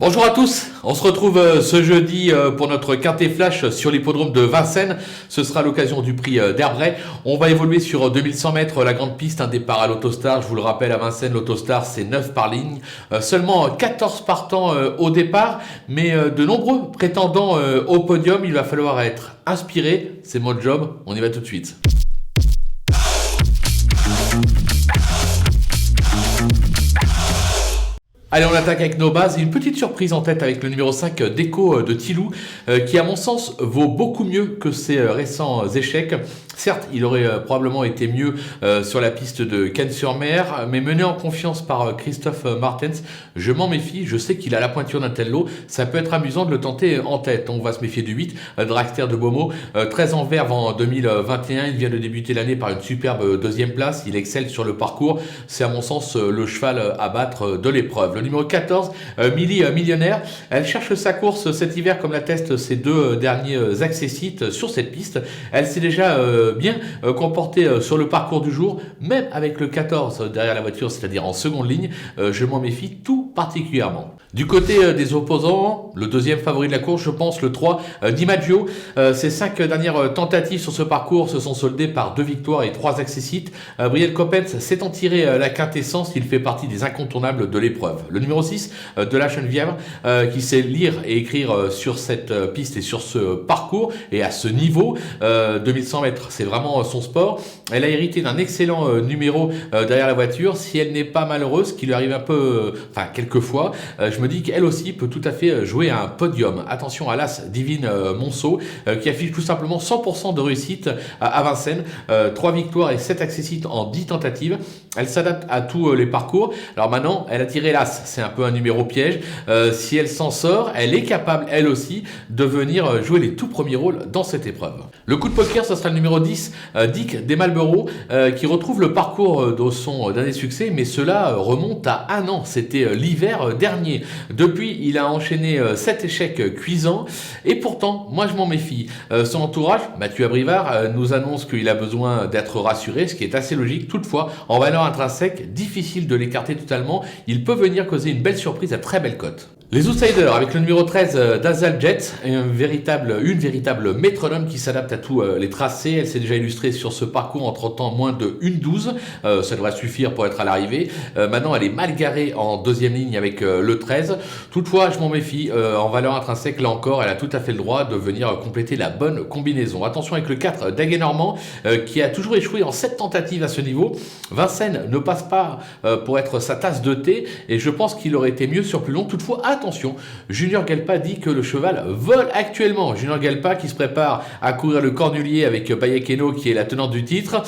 Bonjour à tous, on se retrouve ce jeudi pour notre quintet flash sur l'hippodrome de Vincennes. Ce sera l'occasion du prix d'Herbray. On va évoluer sur 2100 mètres, la grande piste, un départ à l'Autostar. Je vous le rappelle, à Vincennes, l'Autostar c'est 9 par ligne. Seulement 14 partants au départ, mais de nombreux prétendants au podium. Il va falloir être inspiré, c'est mon job, on y va tout de suite. Allez, on attaque avec nos bases. Une petite surprise en tête avec le numéro 5 Déco de Tilou, qui à mon sens vaut beaucoup mieux que ses récents échecs. Certes, il aurait probablement été mieux sur la piste de Cannes-sur-Mer, mais mené en confiance par Christophe Martens, je m'en méfie. Je sais qu'il a la pointure d'un tel lot. Ça peut être amusant de le tenter en tête. On va se méfier du 8, Dragster de Beaumont, 13 en verve en 2021. Il vient de débuter l'année par une superbe deuxième place. Il excelle sur le parcours. C'est à mon sens le cheval à battre de l'épreuve. Le numéro 14, Millie Millionnaire. Elle cherche sa course cet hiver, comme l'attestent ses deux derniers accessites sur cette piste. Elle s'est déjà bien comportée sur le parcours du jour, même avec le 14 derrière la voiture, c'est-à-dire en seconde ligne. Je m'en méfie tout particulièrement. Du côté des opposants, le deuxième favori de la course, je pense, le 3, DiMaggio. Ses 5 dernières tentatives sur ce parcours se sont soldées par 2 victoires et 3 accessites. Brielle Coppens s'étant tiré la quintessence, il fait partie des incontournables de l'épreuve. Le numéro 6 de la Geneviève, qui sait lire et écrire sur cette piste et sur ce parcours et à ce niveau, 2100 mètres, c'est vraiment son sport. Elle a hérité d'un excellent numéro derrière la voiture. Si elle n'est pas malheureuse, ce qui lui arrive un peu, quelquefois, je me dis qu'elle aussi peut tout à fait jouer à un podium. Attention à l'As Divine Monceau, qui affiche tout simplement 100% de réussite à Vincennes. 3 victoires et 7 accessites en 10 tentatives. Elle s'adapte à tous les parcours. Alors maintenant, elle a tiré l'As. C'est un peu un numéro piège. Si elle s'en sort, elle est capable, elle aussi, de venir jouer les tout premiers rôles dans cette épreuve. Le coup de poker, ce sera le numéro 10, Dick des Marlborough, qui retrouve le parcours de son dernier succès, mais cela remonte à un an. C'était l'hiver dernier. Depuis, il a enchaîné 7 échecs cuisants, et pourtant, moi je m'en méfie. Son entourage, Mathieu Abrivard, nous annonce qu'il a besoin d'être rassuré, ce qui est assez logique. Toutefois, en valeur intrinsèque, difficile de l'écarter totalement. Il peut venir causer une belle surprise à très belle cote. Les outsiders avec le numéro 13 d'Azal Jet, une véritable métronome qui s'adapte à tous les tracés. Elle s'est déjà illustrée sur ce parcours en trottant moins de 1,12. Ça devrait suffire pour être à l'arrivée. Maintenant, elle est mal garée en deuxième ligne avec le 13. Toutefois, je m'en méfie. En valeur intrinsèque, là encore, elle a tout à fait le droit de venir compléter la bonne combinaison. Attention avec le 4 Daguet Normand, qui a toujours échoué en 7 tentatives à ce niveau. Vincennes ne passe pas pour être sa tasse de thé, et je pense qu'il aurait été mieux sur plus long. Toutefois, attention, Junior Galpa dit que le cheval vole actuellement. Junior Galpa qui se prépare à courir le Cornulier avec Bayekeno, qui est la tenante du titre.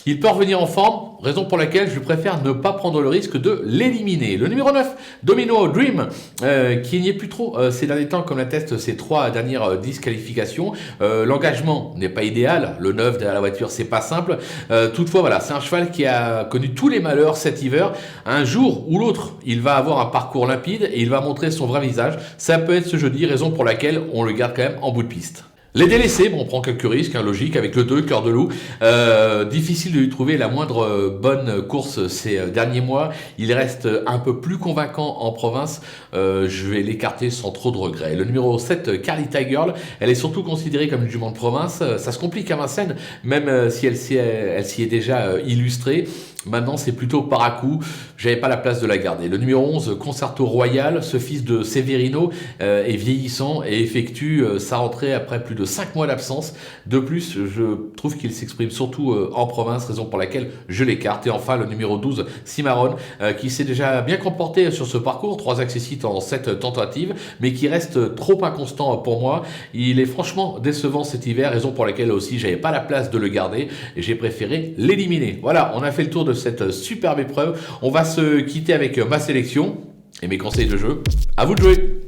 Il peut revenir en forme, raison pour laquelle je préfère ne pas prendre le risque de l'éliminer. Le numéro 9, Domino Dream, qui n'y est plus trop ces derniers temps, comme l'attestent ses 3 dernières disqualifications. L'engagement n'est pas idéal. Le 9 derrière la voiture, c'est pas simple. Toutefois, voilà, c'est un cheval qui a connu tous les malheurs cet hiver. Un jour ou l'autre, il va avoir un parcours limpide et il va montrer son vrai visage. Ça peut être ce jeudi, raison pour laquelle on le garde quand même en bout de piste. Les délaissés, on prend quelques risques, logique, avec le 2, Cœur de Loup. Difficile de lui trouver la moindre bonne course ces derniers mois. Il reste un peu plus convaincant en province. Je vais l'écarter sans trop de regrets. Le numéro 7, Carlita Girl, elle est surtout considérée comme une jument de province. Ça se complique à Vincennes, même si elle s'y est déjà illustrée. Maintenant, c'est plutôt par à coup. J'avais pas la place de la garder. Le numéro 11, Concerto Royal, ce fils de Severino, est vieillissant et effectue sa rentrée après plus de 5 mois d'absence. De plus, je trouve qu'il s'exprime surtout en province, raison pour laquelle je l'écarte. Et enfin, le numéro 12, Cimarron, qui s'est déjà bien comporté sur ce parcours, 3 accessites en 7 tentatives, mais qui reste trop inconstant pour moi. Il est franchement décevant cet hiver, raison pour laquelle aussi j'avais pas la place de le garder et j'ai préféré l'éliminer. Voilà, on a fait le tour de cette superbe épreuve. On va se quitter avec ma sélection et mes conseils de jeu. À vous de jouer.